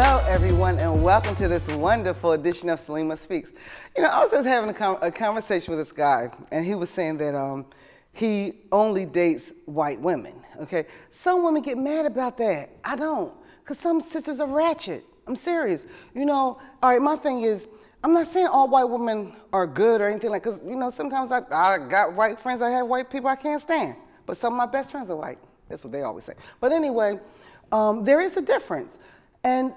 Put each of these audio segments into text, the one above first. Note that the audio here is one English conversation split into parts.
Hello, everyone, and welcome to this wonderful edition of Salima Speaks. You know, I was just having a conversation with this guy, and he was saying that he only dates white women, okay? Some women get mad about that. I don't, because some sisters are ratchet. I'm serious. You know, all right, my thing is, I'm not saying all white women are good or anything like, because, you know, sometimes I got white friends, I have white people I can't stand, but some of my best friends are white. That's what they always say. But anyway, there is a difference. And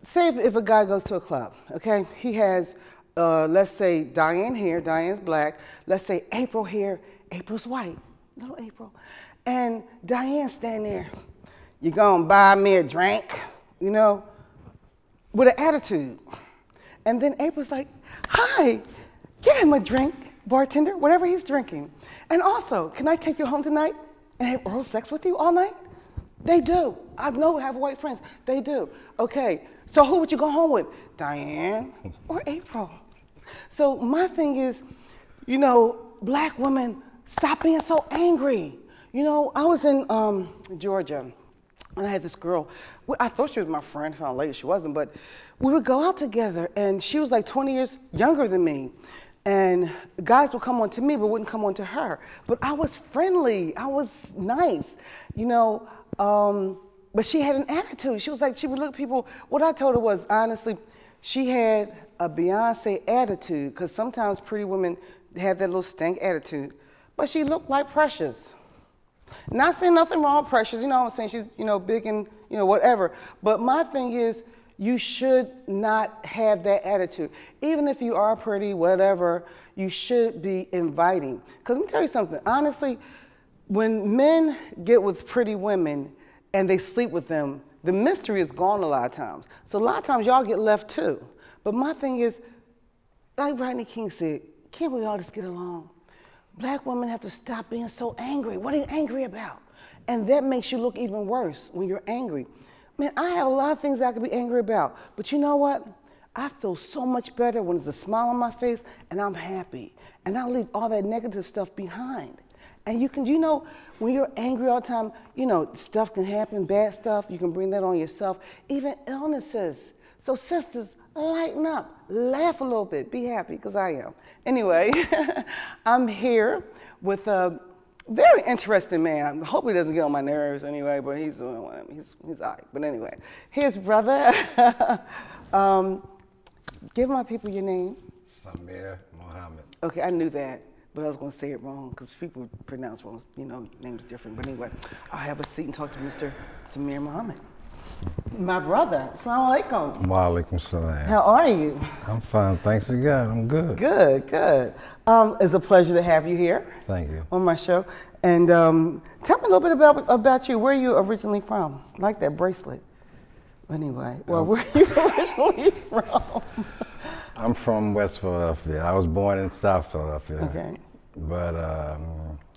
say if a guy goes to a club, okay? He has, let's say, Diane here, Diane's black. Let's say April here, April's white, little April. And Diane's standing there, you gonna buy me a drink, you know, with an attitude. And then April's like, hi, get him a drink, bartender, whatever he's drinking. And also, can I take you home tonight and have oral sex with you all night? They do. I know I have white friends. They do. Okay, so who would you go home with? Diane or April? So my thing is, you know, black women, stop being so angry. You know, I was in Georgia, and I had this girl. I thought she was my friend. Found out later she wasn't, but we would go out together, and she was like 20 years younger than me. And guys would come on to me, but wouldn't come on to her. But I was friendly. I was nice, you know. But she had an attitude. She was like, she would look at people. What I told her was, honestly, she had a Beyonce attitude, because sometimes pretty women have that little stank attitude. But she looked like Precious. Not saying nothing wrong with Precious. You know what I'm saying? She's, you know, big and, you know, whatever. But my thing is, you should not have that attitude. Even if you are pretty, whatever, you should be inviting. Because let me tell you something. Honestly, when men get with pretty women and they sleep with them, the mystery is gone a lot of times. So a lot of times y'all get left too. But my thing is, like Rodney King said, can't we all just get along? Black women have to stop being so angry. What are you angry about? And that makes you look even worse when you're angry. Man, I have a lot of things I could be angry about, but you know what? I feel so much better when there's a smile on my face and I'm happy. And I leave all that negative stuff behind. And you can, you know, when you're angry all the time, you know, stuff can happen, bad stuff, you can bring that on yourself, even illnesses. So sisters, lighten up, laugh a little bit, be happy, because I am. Anyway, I'm here with a very interesting man. I hope he doesn't get on my nerves anyway, but he's all right. But anyway, his brother. Give my people your name. Sabir Muhammad. Okay, I knew that, but I was going to say it wrong because people pronounce wrong, you know, names different. But anyway, I'll have a seat and talk to Mr. Sabir Muhammad. My brother. Assalamu alaikum. Wa alaikum salam. How are you? I'm fine, thanks to God. I'm good. Good, good. It's a pleasure to have you here. Thank you. On my show. And tell me a little bit about you. Where are you originally from? I like that bracelet. Anyway, well, where are you originally from? I'm from West Philadelphia. I was born in South Philadelphia. Okay. But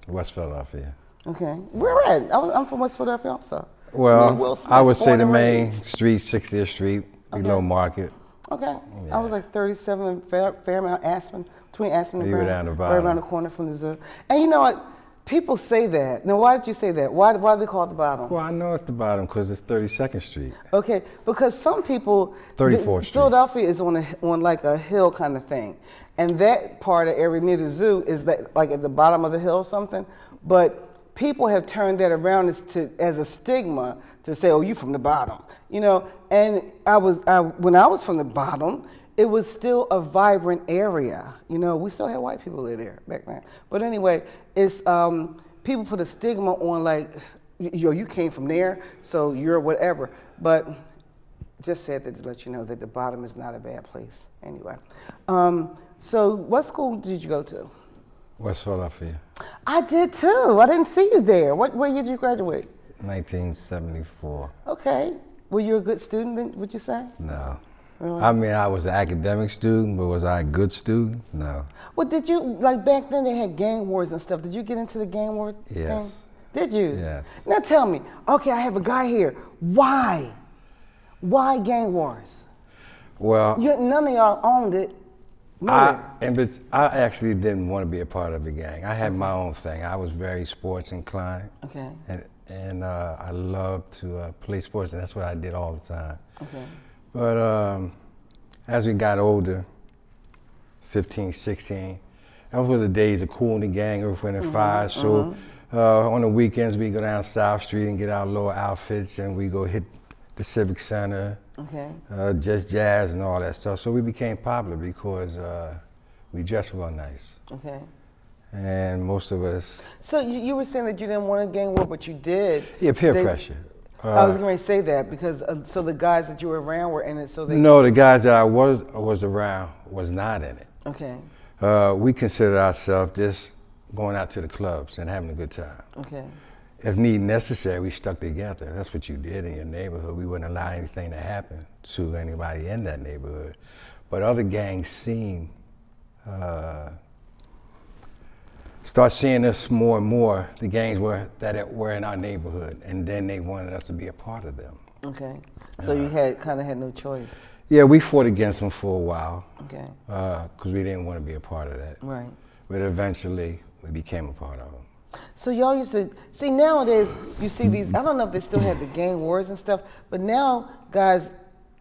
West Philadelphia. Okay. Where at? I'm from West Philadelphia also. Well, I would say the main street, 60th Street, below Market. Okay. Yeah. I was like 37 Fairmount, Aspen, between Aspen and Brown. You were down the bottom. Right around the corner from the zoo. And you know what? People say that. Now, why did you say that? Why do they call it the bottom? Well, I know it's the bottom because it's 32nd Street. Okay, because some people, 34th Street. Philadelphia is on like a hill kind of thing. And that part of area near the zoo is that like at the bottom of the hill or something. But people have turned that around as a stigma to say, oh, you from the bottom. You know, and when I was from the bottom, it was still a vibrant area. You know, we still had white people live there back then. But anyway, it's people put a stigma on like, yo, you came from there, so you're whatever. But just said that to let you know that the bottom is not a bad place. Anyway, so what school did you go to? West Philadelphia. I did too. I didn't see you there. Where did you graduate? 1974. Okay. Were you a good student then, would you say? No. Really? I mean, I was an academic student, but was I a good student? No. Well, did you, like back then they had gang wars and stuff. Did you get into the gang war Yes. thing? Did you? Yes. Now tell me, okay, I have a guy here. Why? Why gang wars? Well, none of y'all owned it. I actually didn't want to be a part of the gang. I had my own thing. I was very sports inclined. Okay. And I loved to play sports, and that's what I did all the time. Okay. But as we got older, 15, 16, those were the days of Kool and the Gang, Earth, Wind and Fire. So on the weekends, we go down South Street and get our little outfits, and we go hit the Civic Center, Just Jazz and all that stuff. So we became popular because we dressed real nice. Okay. And most of us. So you were saying that you didn't want a gang war, but you did. Yeah, peer pressure. I was going to say that because so the guys that you were around were in it. So they. No, the guys that I was around was not in it. Okay. We considered ourselves just going out to the clubs and having a good time. Okay. If need necessary, we stuck together. That's what you did in your neighborhood. We wouldn't allow anything to happen to anybody in that neighborhood. But other gangs seen, start seeing us more and more, the gangs that were in our neighborhood, and then they wanted us to be a part of them. Okay. So you kind of had no choice. Yeah, we fought against them for a while. Okay. Because we didn't want to be a part of that. Right. But eventually, we became a part of them. So y'all used to, see nowadays, you see these, I don't know if they still have the gang wars and stuff, but now, guys,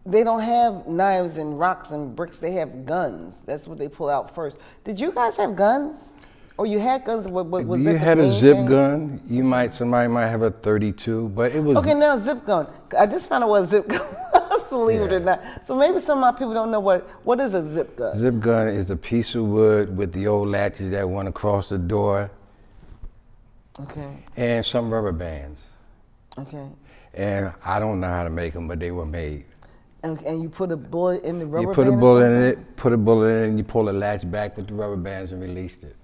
they don't have knives and rocks and bricks, they have guns. That's what they pull out first. Did you guys have guns? Or you had guns, was you had a zip gun, somebody might have a 32, but it was... Okay, now zip gun. I just found out what a zip gun was, believe it or not. So maybe some of my people don't know what is a zip gun? Zip gun is a piece of wood with the old latches that went across the door. Okay. And some rubber bands. Okay. And I don't know how to make them, but they were made. And you put a bullet in the rubber band? You put a bullet in it, and you pull the latch back with the rubber bands and released it.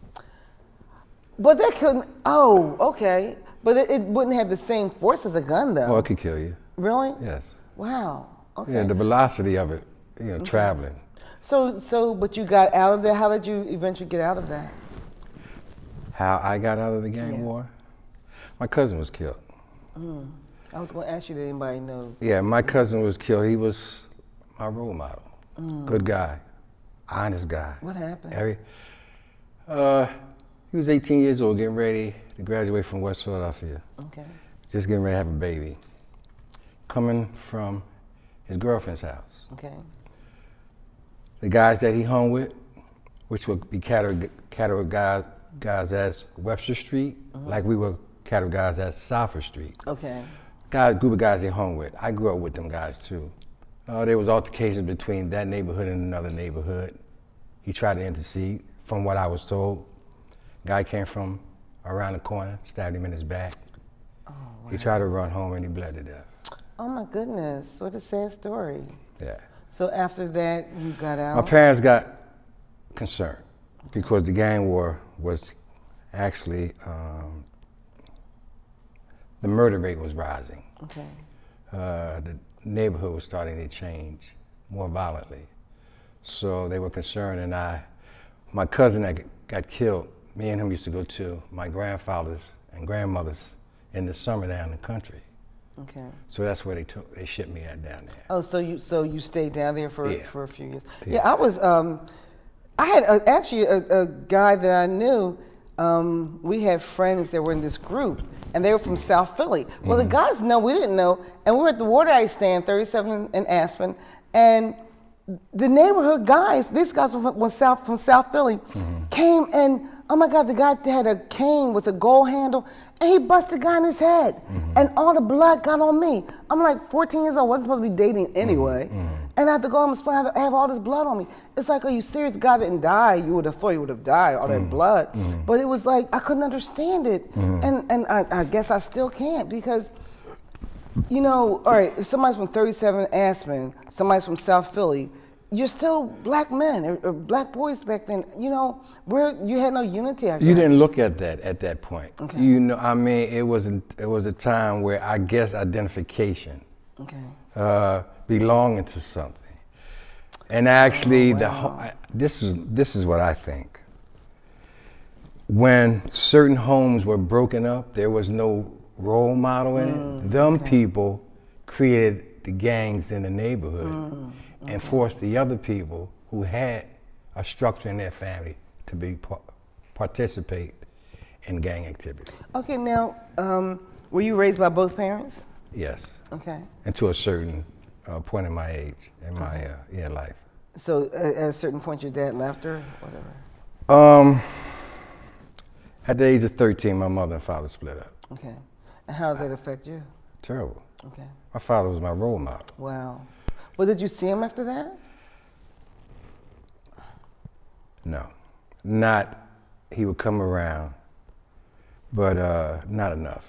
But that couldn't, okay. But it wouldn't have the same force as a gun, though. Oh, it could kill you. Really? Yes. Wow, okay. Yeah, the velocity of it, traveling. So, but you got out of there. How did you eventually get out of that? How I got out of the gang war? My cousin was killed. I was going to ask you, did anybody know? Yeah, my cousin was killed. He was my role model. Good guy, honest guy. What happened? He was 18 years old, getting ready to graduate from West Philadelphia. Okay. Just getting ready to have a baby. Coming from his girlfriend's house. Okay. The guys that he hung with, which would be categorized as Webster Street, like we were categorized as Southern Street. Okay. Group of guys they hung with. I grew up with them guys too. There was altercations between that neighborhood and another neighborhood. He tried to intercede, from what I was told. Guy came from around the corner, stabbed him in his back. Oh, wow. He tried to run home and he bled to death. Oh my goodness, what a sad story. Yeah. So after that, you got out? My parents got concerned because the gang war was actually, the murder rate was rising. Okay. The neighborhood was starting to change more violently. So they were concerned, and my cousin that got killed, me and him used to go to my grandfather's and grandmother's in the summer down in the country. Okay. So that's where they shipped me down there. Oh, so you stayed down there for a few years. Yeah, I was. I had actually a guy that I knew. We had friends that were in this group, and they were from South Philly. Well, the guys we didn't know, and we were at the Water Ice stand, 37 in Aspen, and the neighborhood guys, these guys from South Philly, came and, oh my God, the guy had a cane with a gold handle, and he busted the guy in his head, and all the blood got on me. I'm like 14 years old, wasn't supposed to be dating anyway, and I had to go home and explain, I have all this blood on me. It's like, are you serious? The guy didn't die. You would have thought he would have died, all that blood. But it was like, I couldn't understand it, and I guess I still can't, because all right, if somebody's from 37 Aspen, somebody's from South Philly, you're still black men or black boys back then. Where you had no unity, I guess. You didn't look at that at that point. Okay. It was a time where I guess identification, belonging to something, and actually this is what I think. When certain homes were broken up, there was no role model in it. Them people created the gangs in the neighborhood and forced the other people who had a structure in their family to participate in gang activity. Okay, now, were you raised by both parents? Yes. Okay. And to a certain point in my age, in my life. So at a certain point, your dad left or whatever? At the age of 13, my mother and father split up. Okay. And how did that affect you? Terrible. Okay. My father was my role model. Wow. Well, did you see him after that? No. Not, he would come around, but not enough.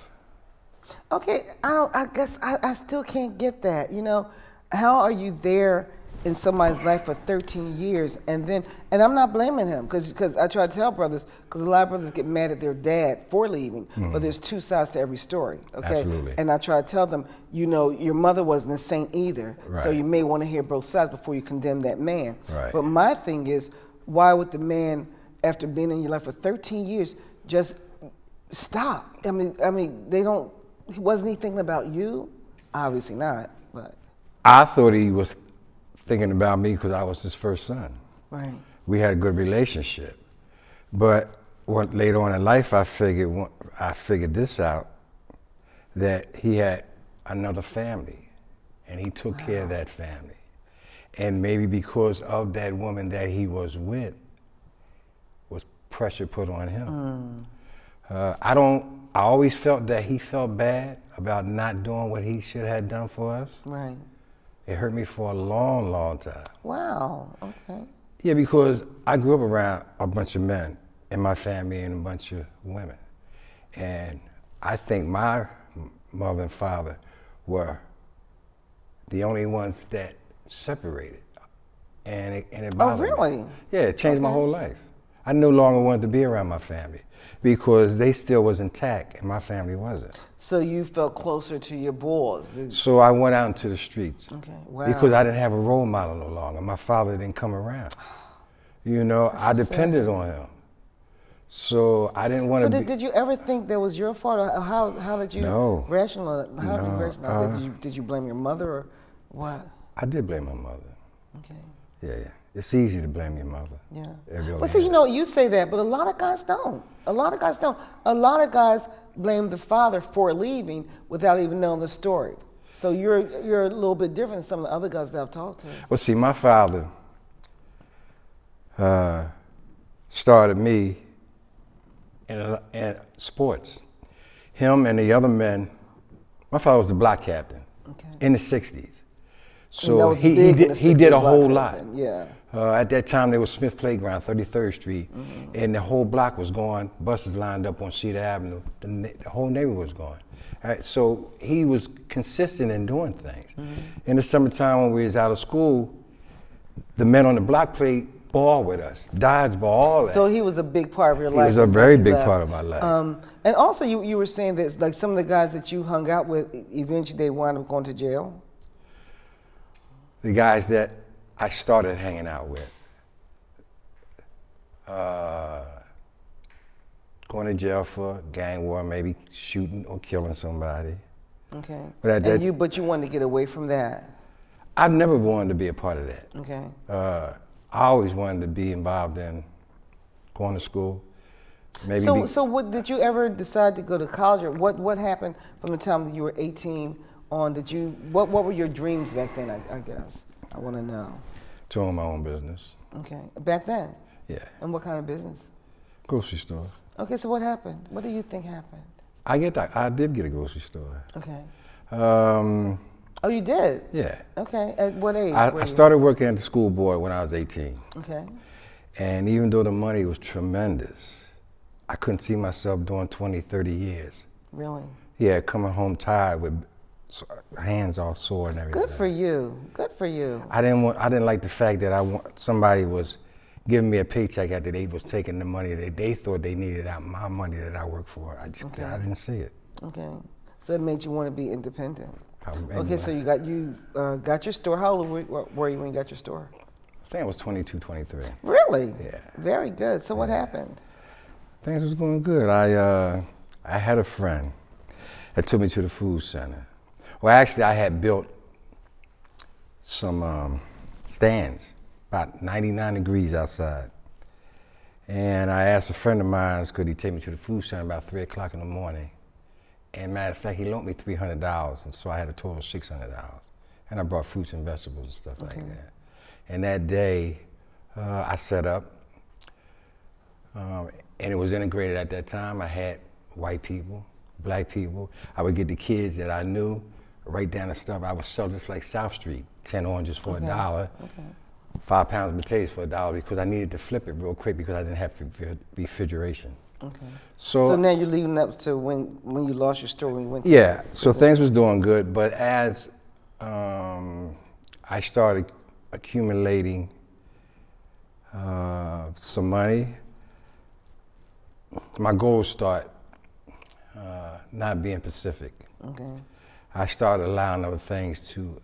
Okay, I guess I still can't get that. You know, how are you there in somebody's life for 13 years and I'm not blaming him because I try to tell brothers, because a lot of brothers get mad at their dad for leaving, but there's two sides to every story, okay? Absolutely. And I try to tell them, you know, your mother wasn't a saint either, right. So you may want to hear both sides before you condemn that man. Right. But my thing is, why would the man, after being in your life for 13 years, just stop? I mean, wasn't he thinking about you? Obviously not, but. I thought he was thinking about me because I was his first son. Right. We had a good relationship. But later on in life, I figured this out, that he had another family, and he took care of that family. And maybe because of that woman that he was with, was pressure put on him. I always felt that he felt bad about not doing what he should have done for us. Right. It hurt me for a long, long time. Wow, okay. Yeah, because I grew up around a bunch of men in my family and a bunch of women. And I think my mother and father were the only ones that separated. And it bothered me. Really? Yeah, it changed my whole life. I no longer wanted to be around my family because they still was intact and my family wasn't. So you felt closer to your boys? So I went out into the streets. Okay, wow. Because I didn't have a role model no longer. My father didn't come around. You know, I depended on him. So I didn't want to. So did you ever think that was your fault, or how did you rationalize? How did you rationalize that? Did you blame your mother or what? I did blame my mother. Okay. Yeah. It's easy to blame your mother. Yeah. Well, see, you know, you say that, but a lot of guys don't. A lot of guys don't. A lot of guys blame the father for leaving without even knowing the story. So you're a little bit different than some of the other guys that I've talked to. Well, see, my father started me in sports. Him and the other men. My father was the block captain in the '60s. So he did a whole lot. Yeah. At that time, there was Smith Playground, 33rd Street, and the whole block was going. Buses lined up on Cedar Avenue. The whole neighborhood was going. All right, so he was consistent in doing things. In the summertime, when we was out of school, the men on the block played ball with us, dodgeball, all that. So he was a big part of your life. He was a very big part of my life. And also, you were saying that like some of the guys that you hung out with, eventually they wound up going to jail. The guys that I started hanging out with, going to jail for gang war, maybe shooting or killing somebody. Okay. But you wanted to get away from that. I've never wanted to be a part of that. Okay. I always wanted to be involved in going to school. Maybe. So what did you ever decide to go to college, or what happened from the time that you were 18? What were your dreams back then, I guess? I want to know. To own my own business. Okay. Back then? Yeah. And what kind of business? Grocery store. Okay, so what happened? What do you think happened? I did get a grocery store. Okay. Oh, you did? Yeah. Okay. At what age? I started working at the school board when I was 18. Okay. And even though the money was tremendous, I couldn't see myself doing 20, 30 years. Really? Yeah, coming home tired with hands all sore and everything. Good for you. Good for you. I didn't like the fact that somebody was giving me a paycheck after they was taking the money that they thought they needed out my money that I worked for. I didn't see it. Okay. So it made you want to be independent. Okay, so you got your store. How old were you when you got your store? I think I was 22, 23. Really? Yeah. Very good. So what happened? Things was going good. I had a friend that took me to the food center. Well, actually, I had built some stands, about 99 degrees outside. And I asked a friend of mine, could he take me to the food center about 3 o'clock in the morning? And matter of fact, he loaned me $300, and so I had a total of $600. and I brought fruits and vegetables and stuff like that. And that day, I set up, and it was integrated at that time. I had white people, black people. I would get the kids that I knew, write down the stuff. I would sell just like South Street, 10 oranges for $1, 5 pounds of potatoes for $1, because I needed to flip it real quick because I didn't have refrigeration. Okay. So now you're leading up to when you lost your store, when you went to so things was doing good, but as I started accumulating some money, my goals start not being Pacific. Okay. I started allowing other things to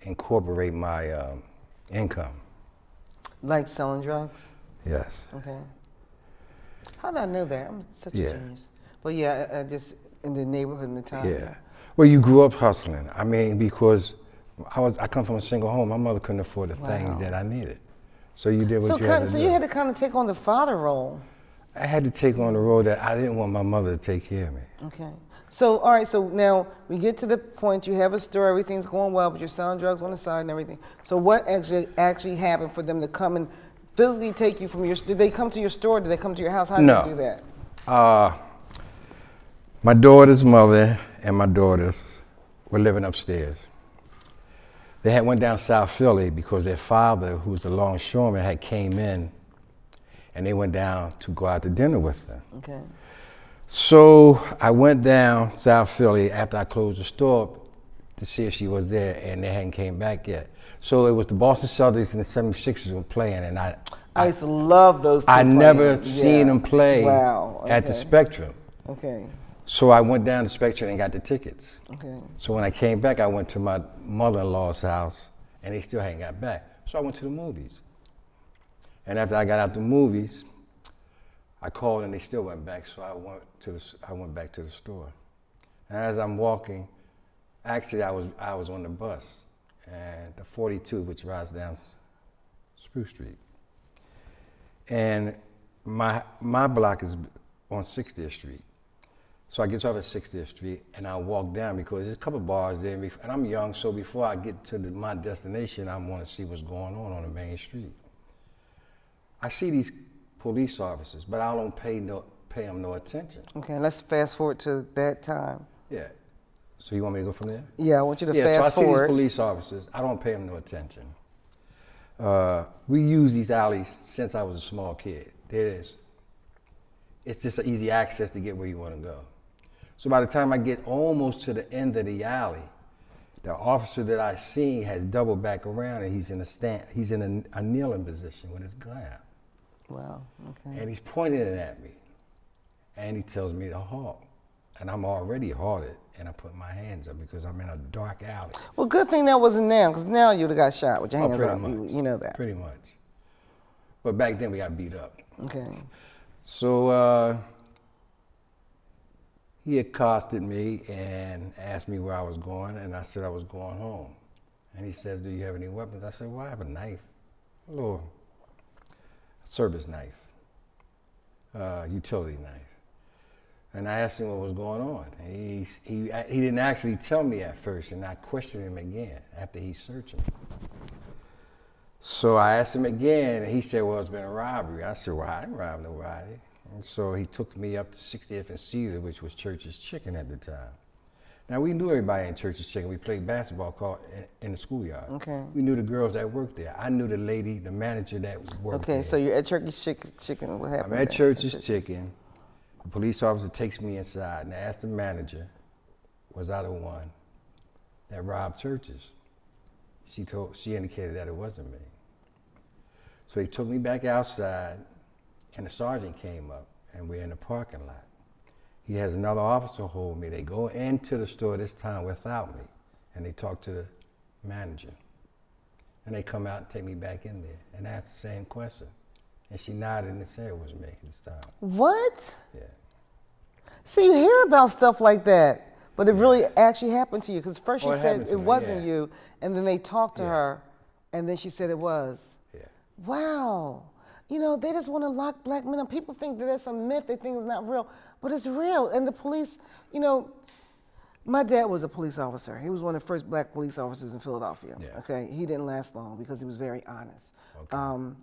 incorporate my income. Like selling drugs? Yes. Okay. How did I know that? I'm such a genius. But I just in the neighborhood in the town. Yeah. Well, you grew up hustling. I mean, because I come from a single home. My mother couldn't afford the things that I needed. So you did what you had to do. So you had to kind of take on the father role. I had to take on the role that I didn't want my mother to take care of me. Okay. So, all right, so now we get to the point, you have a store, everything's going well, but you're selling drugs on the side and everything. So what actually happened for them to come and physically take you from your, did they come to your store, did they come to your house? How did they do that? My daughter's mother and my daughters were living upstairs. They had went down South Philly because their father, who was a longshoreman, had came in, and they went down to go out to dinner with them. Okay. So I went down South Philly after I closed the store to see if she was there, and they hadn't came back yet. So it was the Boston Celtics and the 76ers were playing, and I used to love those two. I never seen them play at the Spectrum. Okay. So I went down to Spectrum and got the tickets. Okay. So when I came back, I went to my mother-in-law's house, and they still hadn't got back. So I went to the movies. And after I got out the movies, I called and they still went back, so I went back to the store. And as I'm walking, actually I was on the bus, and the 42, which rides down Spruce Street. And my block is on 60th Street. So I get off at 60th Street and I walk down because there's a couple bars there, and I'm young, so before I get to my destination, I want to see what's going on the main street. I see these police officers, but I don't pay them no attention. Okay, let's fast forward to that time. Yeah. So you want me to go from there? Yeah, I want you to fast forward. So I see these police officers. I don't pay them no attention. We use these alleys since I was a small kid. It's just an easy access to get where you want to go. So by the time I get almost to the end of the alley, the officer that I seen has doubled back around, and he's in a stand. He's in a kneeling position with his gun out. Wow. Okay. And he's pointing it at me, and he tells me to halt. And I'm already halted, and I put my hands up because I'm in a dark alley. Well, good thing that wasn't now, because now you'd have got shot with your hands up. You know that. Pretty much. But back then we got beat up. Okay. So he accosted me and asked me where I was going, and I said I was going home. And he says, "Do you have any weapons?" I said, "Well, I have a knife, a little service knife, utility knife." And I asked him what was going on. He didn't actually tell me at first, and I questioned him again after he searched me. So I asked him again, and he said, "Well, it's been a robbery." I said, "Well, I didn't rob nobody." And so he took me up to 60th and Cedar, which was Church's Chicken at the time. Now, we knew everybody in Church's Chicken. We played basketball in the schoolyard. Okay. We knew the girls that worked there. I knew the lady, the manager that worked there. Okay, so you're at Church's Chicken. What happened? I'm at Church's Chicken. The police officer takes me inside and asked the manager, was I the one that robbed Church's? She indicated that it wasn't me. So he took me back outside, and the sergeant came up, and we're in the parking lot. He has another officer hold me. They go into the store this time without me, and they talk to the manager. And they come out and take me back in there and ask the same question. And she nodded and said it was me this time. What? Yeah. See, you hear about stuff like that, but it really actually happened to you. Because first she said it wasn't you, and then they talked to her, and then she said it was. Yeah. Wow. You know, they just want to lock black men up. People think that that's a myth. They think it's not real, but it's real. And the police, you know, My dad was a police officer. He was one of the first black police officers in Philadelphia. Yeah. Okay, he didn't last long because he was very honest. Okay.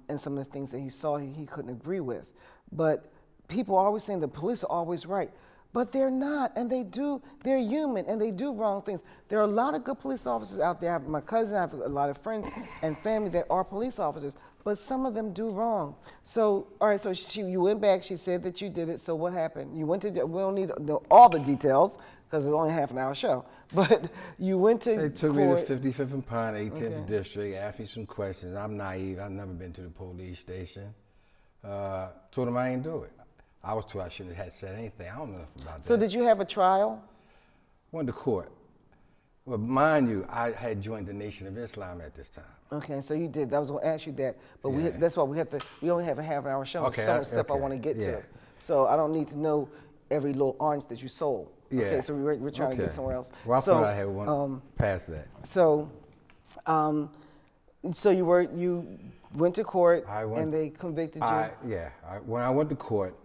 And some of the things that he saw, he couldn't agree with. But people are always saying the police are always right. But they're not, and they're human, and they do wrong things. There are a lot of good police officers out there. I have my cousin, I have a lot of friends and family that are police officers, but some of them do wrong. So, all right, so you went back, she said that you did it, so what happened? You went to, we don't need to know all the details, because it's only a half-an-hour show, but you went to They took court. me to 55th and Pine, 18th District, asked me some questions. I'm naive, I've never been to the police station. Told them I ain't do it. I was told I shouldn't have said anything. I don't know nothing about that. So did you have a trial? Went to court. Well, mind you, I had joined the Nation of Islam at this time. Okay, so you did. I was going to ask you that, but Yeah. that's why we only have a half-an-hour show. Okay, Some stuff I want to get to. So I don't need to know every little orange that you sold. Yeah. Okay, so we're trying to get somewhere else. Well, I so, thought I had one past that. So, so you went to court and they convicted you? When I went to court,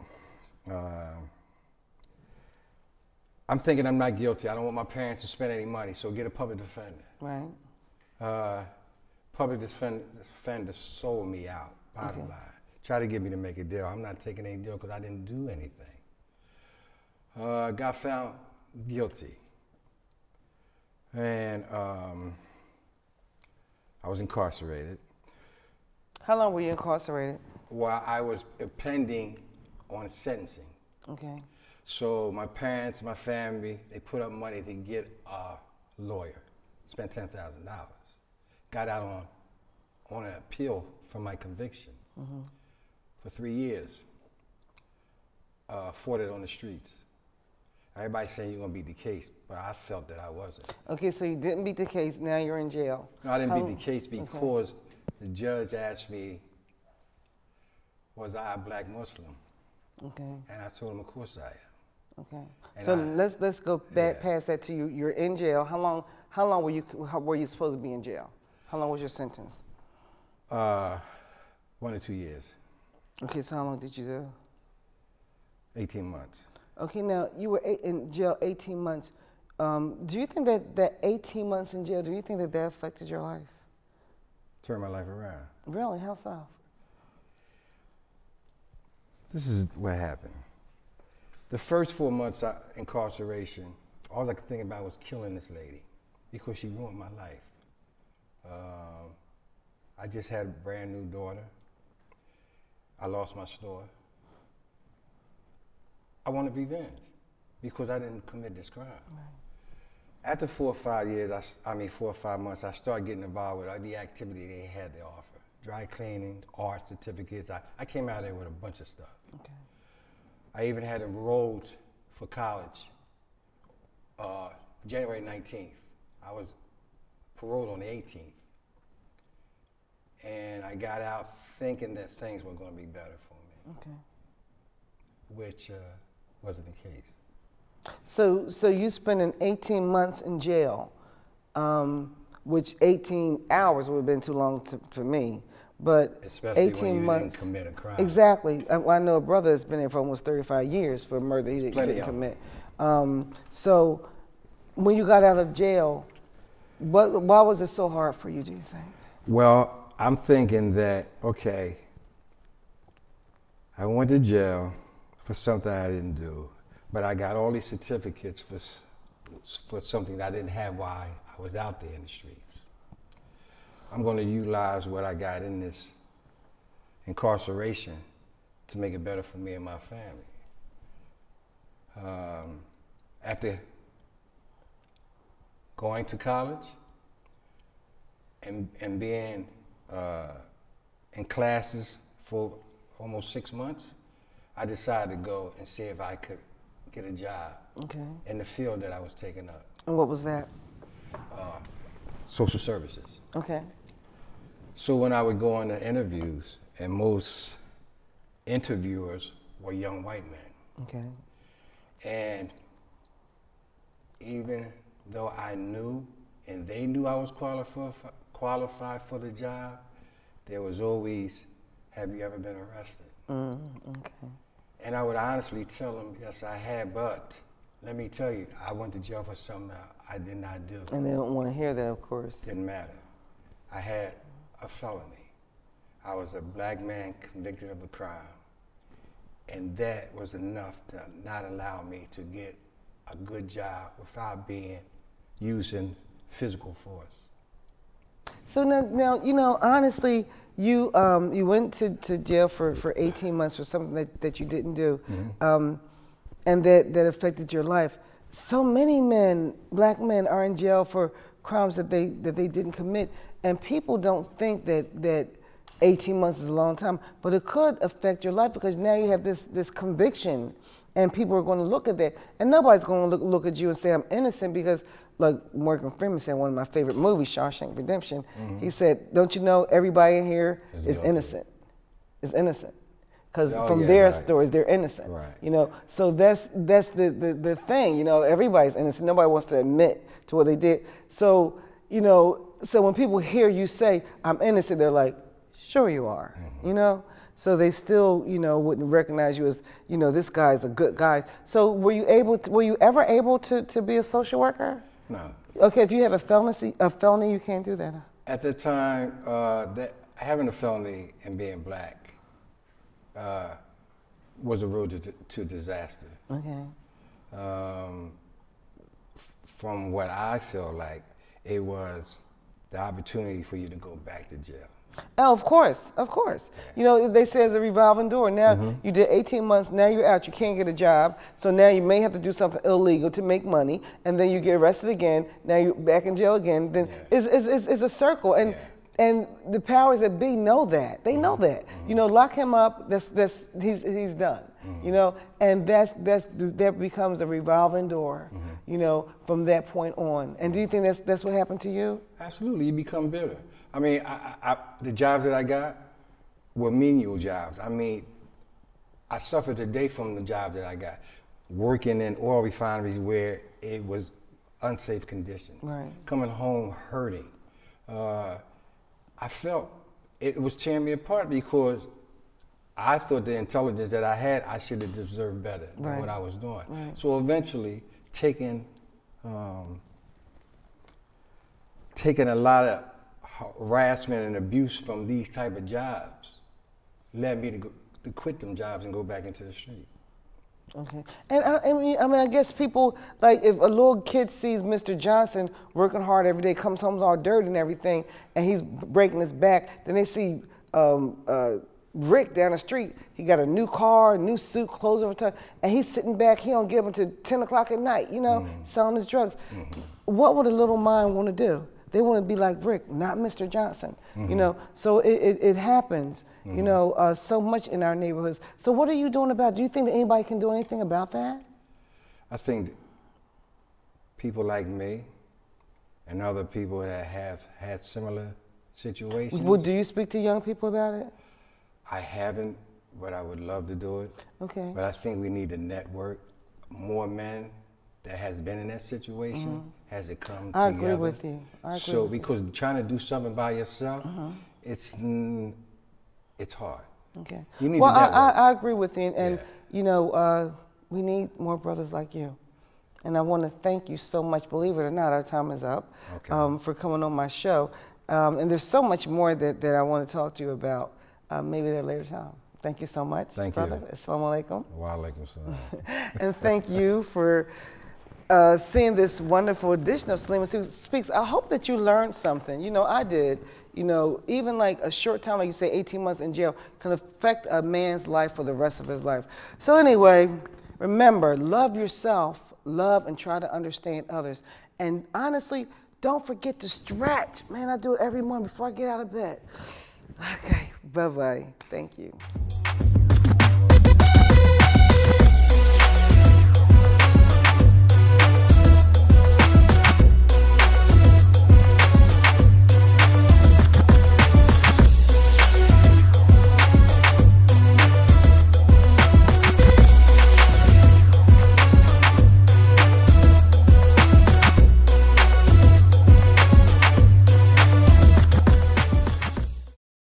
I'm thinking I'm not guilty. I don't want my parents to spend any money, so get a public defender. Right. Public defender sold me out, bottom line. Tried to get me to make a deal. I'm not taking any deal because I didn't do anything. Got found guilty. And I was incarcerated. How long were you incarcerated? Well, I was pending on sentencing. Okay. So my parents, my family, they put up money to get a lawyer. Spent $10,000. Got out on an appeal from my conviction for 3 years. Fought it on the streets. Everybody's saying you're gonna beat the case, but I felt that I wasn't. Okay, so you didn't beat the case, now you're in jail. No, I didn't beat the case because the judge asked me, was I a black Muslim? Okay. And I told him, of course I am. Okay. And so let's go back past that to you. You're in jail. How long were you supposed to be in jail? How long was your sentence? 1 to 2 years. Okay, so how long did you do? 18 months. Okay, now you were in jail 18 months. Do you think that 18 months in jail, do you think that affected your life? Turned my life around. Really? How so? This is what happened. The first 4 months of incarceration, all I could think about was killing this lady because she ruined my life. I just had a brand new daughter. I lost my store. I wanted revenge because I didn't commit this crime. Right. After 4 or 5 years, 4 or 5 months, I started getting involved with every activity they had to offer. Dry cleaning, art certificates. I came out there with a bunch of stuff. Okay. I even had enrolled for college January 19th. I was paroled on the 18th. And I got out thinking that things were going to be better for me. Okay. Which wasn't the case. So you spent 18 months in jail, which 18 hours would have been too long for me. But especially 18 when you months, didn't commit a crime. Exactly. I know a brother that's been there for almost 35 years for a murder he didn't commit. So when you got out of jail, why was it so hard for you, do you think? Well, I'm thinking that, okay, I went to jail for something I didn't do, but I got all these certificates for something that I didn't have while I was out there in the streets. I'm going to utilize what I got in this incarceration to make it better for me and my family. After going to college and being in classes for almost 6 months, I decided to go and see if I could get a job in the field that I was taking up. And what was that? Social services. Okay. So when I would go on the interviews, and most interviewers were young white men. Okay. And even though I knew and they knew I was qualified for the job, there was always, have you ever been arrested? Okay. And I would honestly tell them, yes, I had, but let me tell you, I went to jail for something I did not do. And they don't want to hear that, of course. Didn't matter. I had a felony. I was a black man convicted of a crime. And that was enough to not allow me to get a good job without using physical force. So now you know, honestly, you went to jail for 18 months for something that you didn't do, and that affected your life. So many men, black men, are in jail for crimes that they didn't commit, and people don't think that 18 months is a long time, but it could affect your life because now you have this conviction, and people are going to look at that, and nobody's going to look at you and say I'm innocent because, like Morgan Freeman said in one of my favorite movies, Shawshank Redemption, he said, "Don't you know everybody in here is innocent? Is innocent." Because from their stories, they're innocent. Right. You know, so that's the thing. You know, everybody's innocent. Nobody wants to admit to what they did. So you know, so when people hear you say I'm innocent, they're like, sure you are. You know, so they still wouldn't recognize you as this guy's a good guy. So were you ever able to be a social worker? No. Okay, if you have a felony, you can't do that. At the time, having a felony and being black was a road to disaster. Okay. From what I feel like, it was the opportunity for you to go back to jail. Oh, of course, of course. You know, they say it's a revolving door. Now, you did 18 months, now you're out, you can't get a job, so now you may have to do something illegal to make money, and then you get arrested again, now you're back in jail again. Then it's a circle, and the powers that be know that. They know that. You know, lock him up, he's done. You know, and that becomes a revolving door, you know, from that point on. And do you think that's what happened to you? Absolutely, you become bitter. I mean, the jobs that I got were menial jobs. I mean, I suffered today from the jobs that I got, working in oil refineries where it was unsafe conditions, coming home hurting. I felt it was tearing me apart because I thought the intelligence that I had, I should have deserved better than what I was doing. So eventually, taking a lot of harassment and abuse from these type of jobs led me to quit them jobs and go back into the street. Okay, and I mean, I guess people, like if a little kid sees Mr. Johnson working hard every day, comes home all dirty and everything, and he's breaking his back, then they see Rick down the street, he got a new car, new suit, clothes over time, and he's sitting back, he don't get up until 10 o'clock at night, you know, selling his drugs. What would a little mind want to do? They want to be like Rick, not Mr. Johnson, you know. So it happens, you know, so much in our neighborhoods. So what are you doing about it? Do you think that anybody can do anything about that? I think people like me and other people that have had similar situations. Well, do you speak to young people about it? I haven't, but I would love to do it. Okay. But I think we need to network more men that has been in that situation, has it come together. I agree with you. So because trying to do something by yourself, it's hard. Okay. You need well, I agree with you, and you know, we need more brothers like you. And I want to thank you so much. Believe it or not, our time is up. For coming on my show. And there's so much more that I want to talk to you about. Maybe at a later time. Thank you so much, brother. Assalamu alaikum. Wa alaikum salam. And thank you for seeing this wonderful edition of Salima Speaks. I hope that you learned something. You know, I did. You know, even like a short time, like you say, 18 months in jail, can affect a man's life for the rest of his life. So anyway, remember, love yourself, love and try to understand others. And honestly, don't forget to stretch. Man, I do it every morning before I get out of bed. Okay, bye-bye. Thank you.